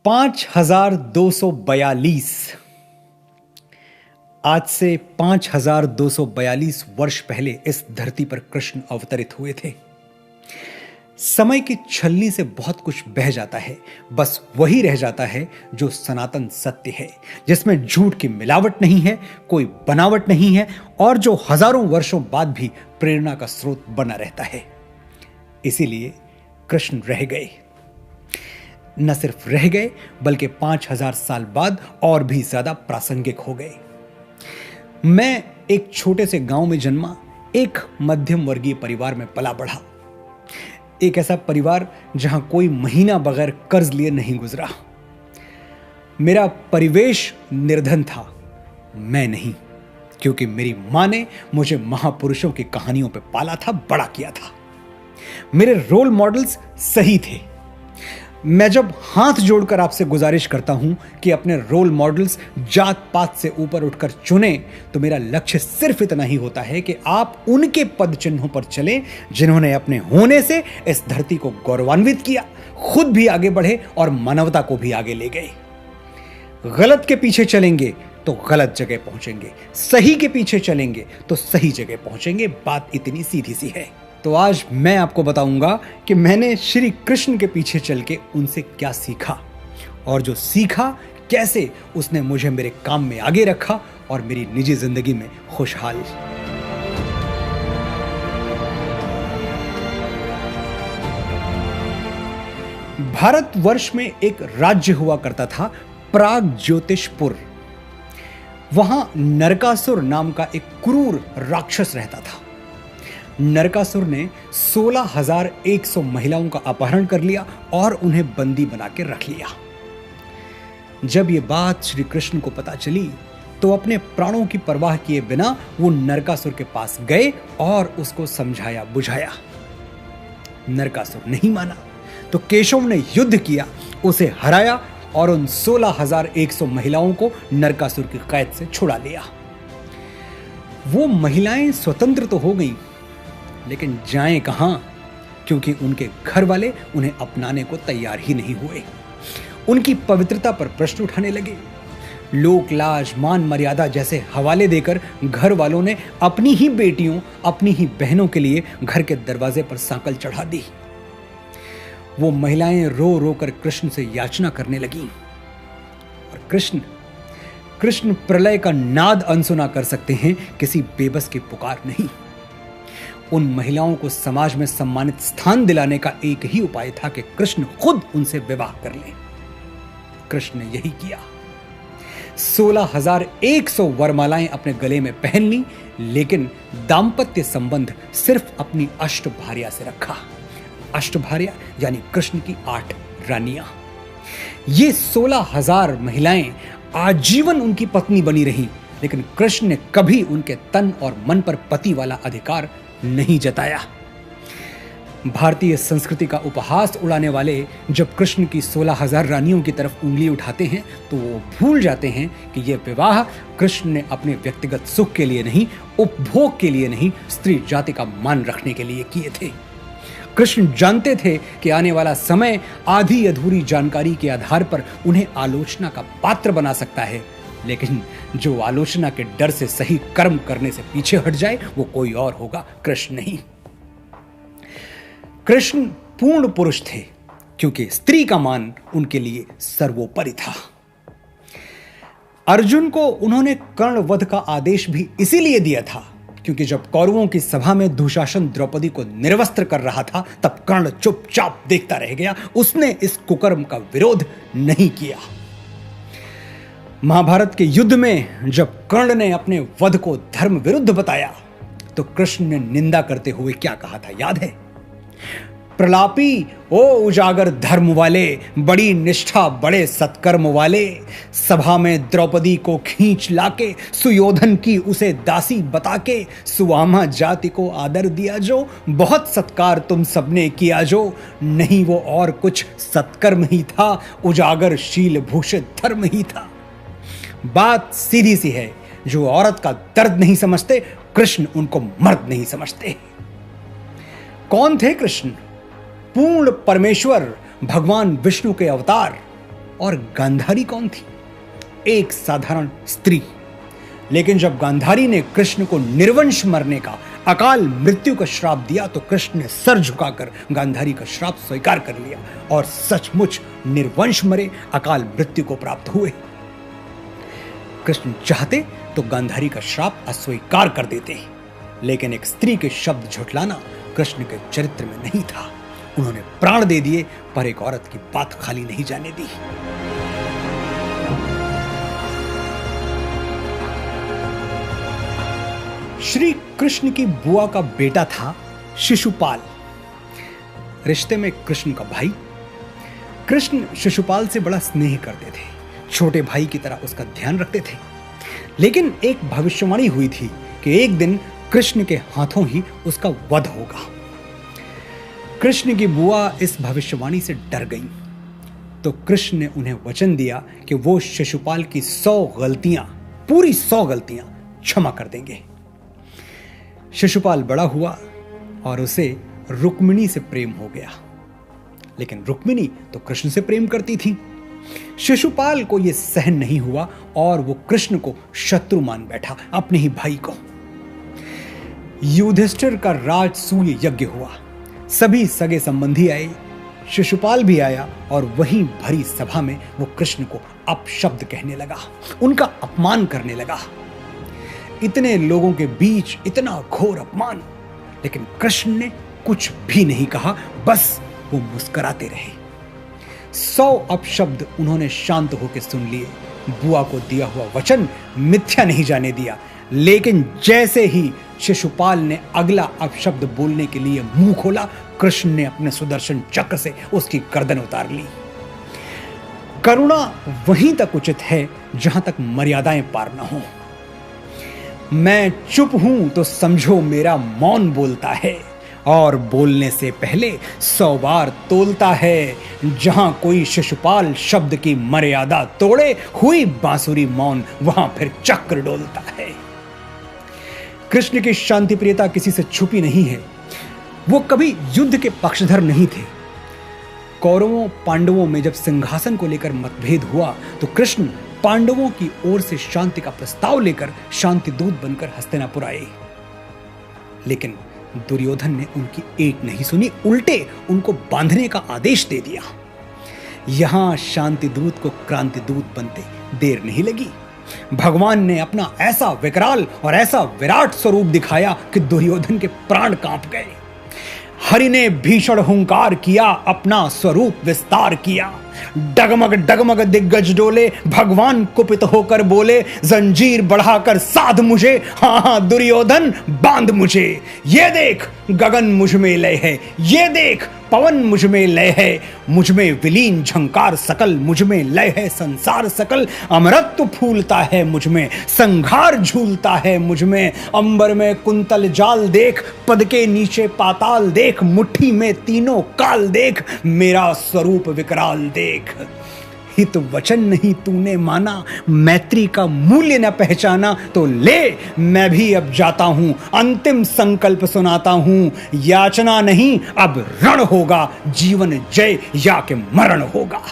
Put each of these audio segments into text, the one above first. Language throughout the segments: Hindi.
5242 आज से 5242 वर्ष पहले इस धरती पर कृष्ण अवतरित हुए थे। समय की छलनी से बहुत कुछ बह जाता है, बस वही रह जाता है जो सनातन सत्य है, जिसमें झूठ की मिलावट नहीं है, कोई बनावट नहीं है और जो हजारों वर्षों बाद भी प्रेरणा का स्रोत बना रहता है। इसीलिए कृष्ण रह गए। न सिर्फ रह गए बल्कि 5000 साल बाद और भी ज्यादा प्रासंगिक हो गए। मैं एक छोटे से गांव में जन्मा, एक मध्यम वर्गीय परिवार में पला बढ़ा। एक ऐसा परिवार जहां कोई महीना बगैर कर्ज लिए नहीं गुजरा। मेरा परिवेश निर्धन था, मैं नहीं, क्योंकि मेरी मां ने मुझे महापुरुषों की कहानियों पे पाला था, बड़ा किया था। मेरे रोल मॉडल्स सही थे। मैं जब हाथ जोड़कर आपसे गुजारिश करता हूं कि अपने रोल मॉडल्स जात पात से ऊपर उठकर चुनें, तो मेरा लक्ष्य सिर्फ इतना ही होता है कि आप उनके पद चिन्हों पर चलें जिन्होंने अपने होने से इस धरती को गौरवान्वित किया, खुद भी आगे बढ़े और मानवता को भी आगे ले गए। गलत के पीछे चलेंगे तो गलत जगह पहुंचेंगे, सही के पीछे चलेंगे तो सही जगह पहुंचेंगे। बात इतनी सीधी सी है। तो आज मैं आपको बताऊंगा कि मैंने श्री कृष्ण के पीछे चल के उनसे क्या सीखा, और जो सीखा कैसे उसने मुझे मेरे काम में आगे रखा और मेरी निजी जिंदगी में खुशहाल। भारतवर्ष में एक राज्य हुआ करता था, प्रागज्योतिषपुर। वहां नरकासुर नाम का एक क्रूर राक्षस रहता था। नरकासुर ने 16,100 महिलाओं का अपहरण कर लिया और उन्हें बंदी बना के रख लिया। जब यह बात श्री कृष्ण को पता चली तो अपने प्राणों की परवाह किए बिना वो नरकासुर के पास गए और उसको समझाया बुझाया। नरकासुर नहीं माना तो केशव ने युद्ध किया, उसे हराया और उन 16,100 महिलाओं को नरकासुर की कैद से छुड़ा लिया। वो महिलाएं स्वतंत्र तो हो गईं, लेकिन जाएं कहां, क्योंकि उनके घर वाले उन्हें अपनाने को तैयार ही नहीं हुए। उनकी पवित्रता पर प्रश्न उठाने लगे। लोक लाज, मान मर्यादा जैसे हवाले देकर घर वालों ने अपनी ही बेटियों, अपनी ही बहनों के लिए घर के दरवाजे पर सांकल चढ़ा दी। वो महिलाएं रो रो कर कृष्ण से याचना करने लगीं। और कृष्ण प्रलय का नाद अनसुना कर सकते हैं, किसी बेबस की पुकार नहीं। उन महिलाओं को समाज में सम्मानित स्थान दिलाने का एक ही उपाय था कि कृष्ण खुद उनसे विवाह कर लें। कृष्ण ने यही किया। 16,100 वरमालाएं अपने गले में पहन ली, लेकिन दाम्पत्य संबंध सिर्फ अपनी अष्टभार्या से रखा। अष्टभार्या यानी कृष्ण की 8 रानियां। ये 16,000 महिलाएं आजीवन उनकी पत्नी बनी रहीं, लेकिन कृष्ण ने कभी उनके तन और मन पर पति वाला अधिकार नहीं जताया। भारतीय संस्कृति का उपहास उड़ाने वाले जब कृष्ण की 16,000 रानियों की तरफ उंगली उठाते हैं तो वो भूल जाते हैं कि यह विवाह कृष्ण ने अपने व्यक्तिगत सुख के लिए नहीं, उपभोग के लिए नहीं, स्त्री जाति का मान रखने के लिए किए थे। कृष्ण जानते थे कि आने वाला समय आधी अधूरी जानकारी के आधार पर उन्हें आलोचना का पात्र बना सकता है, लेकिन जो आलोचना के डर से सही कर्म करने से पीछे हट जाए वो कोई और होगा, कृष्ण नहीं। कृष्ण पूर्ण पुरुष थे, क्योंकि स्त्री का मान उनके लिए सर्वोपरि था। अर्जुन को उन्होंने कर्ण वध का आदेश भी इसीलिए दिया था, क्योंकि जब कौरवों की सभा में दुशासन द्रौपदी को निर्वस्त्र कर रहा था तब कर्ण चुपचाप देखता रह गया। उसने इस कुकर्म का विरोध नहीं किया। महाभारत के युद्ध में जब कर्ण ने अपने वध को धर्म विरुद्ध बताया तो कृष्ण ने निंदा करते हुए क्या कहा था, याद है? प्रलापी ओ उजागर धर्म वाले, बड़ी निष्ठा बड़े सत्कर्म वाले, सभा में द्रौपदी को खींच लाके, सुयोधन की उसे दासी बता के, सुवामा जाति को आदर दिया जो, बहुत सत्कार तुम सबने किया जो, नहीं वो और कुछ सत्कर्म ही था, उजागर शील भूषित धर्म ही था। बात सीधी सी है, जो औरत का दर्द नहीं समझते, कृष्ण उनको मर्द नहीं समझते। कौन थे कृष्ण? पूर्ण परमेश्वर, भगवान विष्णु के अवतार। और गांधारी कौन थी? एक साधारण स्त्री। लेकिन जब गांधारी ने कृष्ण को निर्वंश मरने का, अकाल मृत्यु का श्राप दिया तो कृष्ण ने सर झुकाकर गांधारी का श्राप स्वीकार कर लिया और सचमुच निर्वंश मरे, अकाल मृत्यु को प्राप्त हुए। कृष्ण चाहते तो गांधारी का श्राप अस्वीकार कर देते, लेकिन एक स्त्री के शब्द झुठलाना कृष्ण के चरित्र में नहीं था। उन्होंने प्राण दे दिए, पर एक औरत की बात खाली नहीं जाने दी। श्री कृष्ण की बुआ का बेटा था शिशुपाल, रिश्ते में कृष्ण का भाई। कृष्ण शिशुपाल से बड़ा स्नेह करते थे, छोटे भाई की तरह उसका ध्यान रखते थे। लेकिन एक भविष्यवाणी हुई थी कि एक दिन कृष्ण के हाथों ही उसका वध होगा। कृष्ण की बुआ इस भविष्यवाणी से डर गई, तो कृष्ण ने उन्हें वचन दिया कि वो शिशुपाल की 100 गलतियां, पूरी 100 गलतियां क्षमा कर देंगे। शिशुपाल बड़ा हुआ और उसे रुक्मिणी से प्रेम हो गया, लेकिन रुक्मिणी तो कृष्ण से प्रेम करती थी। शिशुपाल को यह सहन नहीं हुआ और वो कृष्ण को शत्रु मान बैठा, अपने ही भाई को। युधिष्ठिर का राजसूय यज्ञ हुआ, सभी सगे संबंधी आए, शिशुपाल भी आया और वहीं भरी सभा में वो कृष्ण को अपशब्द कहने लगा, उनका अपमान करने लगा। इतने लोगों के बीच इतना घोर अपमान, लेकिन कृष्ण ने कुछ भी नहीं कहा, बस वो मुस्कुराते रहे। 100 अपशब्द उन्होंने शांत होकर सुन लिए। बुआ को दिया हुआ वचन मिथ्या नहीं जाने दिया, लेकिन जैसे ही शिशुपाल ने अगला अपशब्द बोलने के लिए मुंह खोला, कृष्ण ने अपने सुदर्शन चक्र से उसकी गर्दन उतार ली। करुणा वहीं तक उचित है जहां तक मर्यादाएं पार न हो। मैं चुप हूं तो समझो मेरा मौन बोलता है, और बोलने से पहले 100 बार तोलता है। जहां कोई शिशुपाल शब्द की मर्यादा तोड़े, हुई बांसुरी मौन, वहां फिर चक्र डोलता है। कृष्ण की शांति प्रियता किसी से छुपी नहीं है। वो कभी युद्ध के पक्षधर नहीं थे। कौरवों पांडवों में जब सिंहासन को लेकर मतभेद हुआ तो कृष्ण पांडवों की ओर से शांति का प्रस्ताव लेकर शांति दूत बनकर हस्तिनापुर आए, लेकिन दुर्योधन ने उनकी एक नहीं सुनी, उल्टे उनको बांधने का आदेश दे दिया। यहां शांति दूत को क्रांति दूत बनते देर नहीं लगी। भगवान ने अपना ऐसा विकराल और ऐसा विराट स्वरूप दिखाया कि दुर्योधन के प्राण कांप गए। हरि ने भीषण हुंकार किया, अपना स्वरूप विस्तार किया। डगमग डगमग दिग्गज डोले, भगवान कुपित होकर बोले, जंजीर बढ़ाकर साध मुझे, हाँ दुर्योधन बांध मुझे। ये देख गगन मुझ में लय है, ये देख पवन मुझ में लय है, मुझ में विलीन झंकार सकल, मुझ में लय है संसार सकल। अमरत्व फूलता है मुझ में, संघार झूलता है मुझ में। अंबर में कुंतल जाल देख, पद के नीचे पाताल देख, मुट्ठी में तीनों काल देख, मेरा स्वरूप विकराल देख। हित वचन नहीं तूने माना, मैत्री का मूल्य न पहचाना, तो ले मैं भी अब जाता हूं, अंतिम संकल्प सुनाता हूं। याचना नहीं अब रण होगा, जीवन जय या के मरण होगा।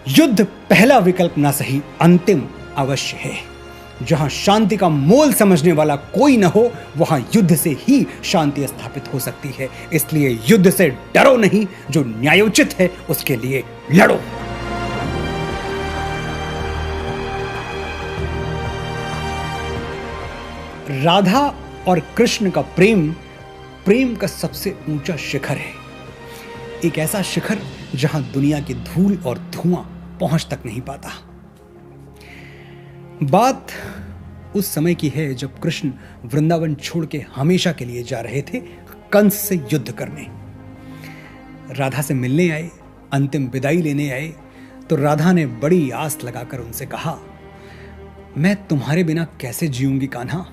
युद्ध पहला विकल्प ना सही, अंतिम अवश्य है। जहां शांति का मोल समझने वाला कोई न हो, वहां युद्ध से ही शांति स्थापित हो सकती है। इसलिए युद्ध से डरो नहीं, जो न्यायोचित है उसके लिए लड़ो। राधा और कृष्ण का प्रेम का सबसे ऊंचा शिखर है। एक ऐसा शिखर जहां दुनिया की धूल और धुआं पहुंच तक नहीं पाता। बात उस समय की है जब कृष्ण वृंदावन छोड़ के हमेशा के लिए जा रहे थे कंस से युद्ध करने। राधा से मिलने आए, अंतिम विदाई लेने आए, तो राधा ने बड़ी आस लगाकर उनसे कहा, मैं तुम्हारे बिना कैसे जीऊंगी कान्हा,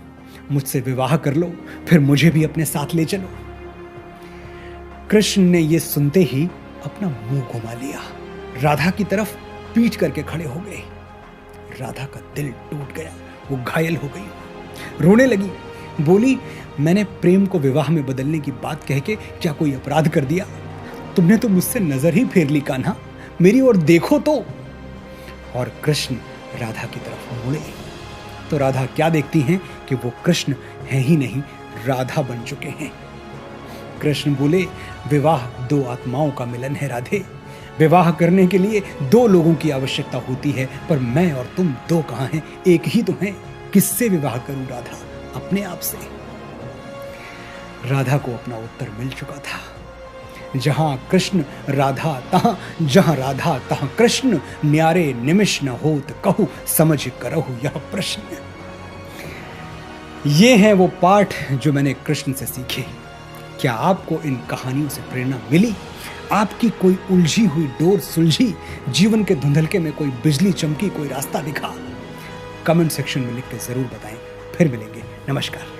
मुझसे विवाह कर लो, फिर मुझे भी अपने साथ ले चलो। कृष्ण ने यह सुनते ही अपना मुंह घुमा लिया, राधा की तरफ पीठ करके खड़े हो गए। राधा का दिल टूट गया, वो घायल हो गई, रोने लगी, बोली, मैंने प्रेम को विवाह में बदलने की बात कह के क्या कोई अपराध कर दिया? तुमने तो मुझसे नजर ही फेर ली कान्हा, मेरी ओर देखो तो। और कृष्ण राधा की तरफ मुड़े तो राधा क्या देखती हैं कि वो कृष्ण हैं ही नहीं, राधा बन चुके हैं। कृष्ण बोले, विवाह दो आत्माओं का मिलन है राधे। विवाह करने के लिए दो लोगों की आवश्यकता होती है, पर मैं और तुम दो कहाँ हैं, एक ही तो हैं। किससे विवाह करूं राधा? अपने आप से। राधा को अपना उत्तर मिल चुका था। जहां कृष्ण राधा तहां, जहां राधा तहां कृष्ण, न्यारे निमिष न होत कहू, समझ करहु यह प्रश्न। ये हैं वो पाठ जो मैंने कृष्ण से सीखे। क्या आपको इन कहानियों से प्रेरणा मिली? आपकी कोई उलझी हुई डोर सुलझी? जीवन के धुंधलके में कोई बिजली चमकी, कोई रास्ता दिखा? कमेंट सेक्शन में लिख के जरूर बताएं। फिर मिलेंगे। नमस्कार।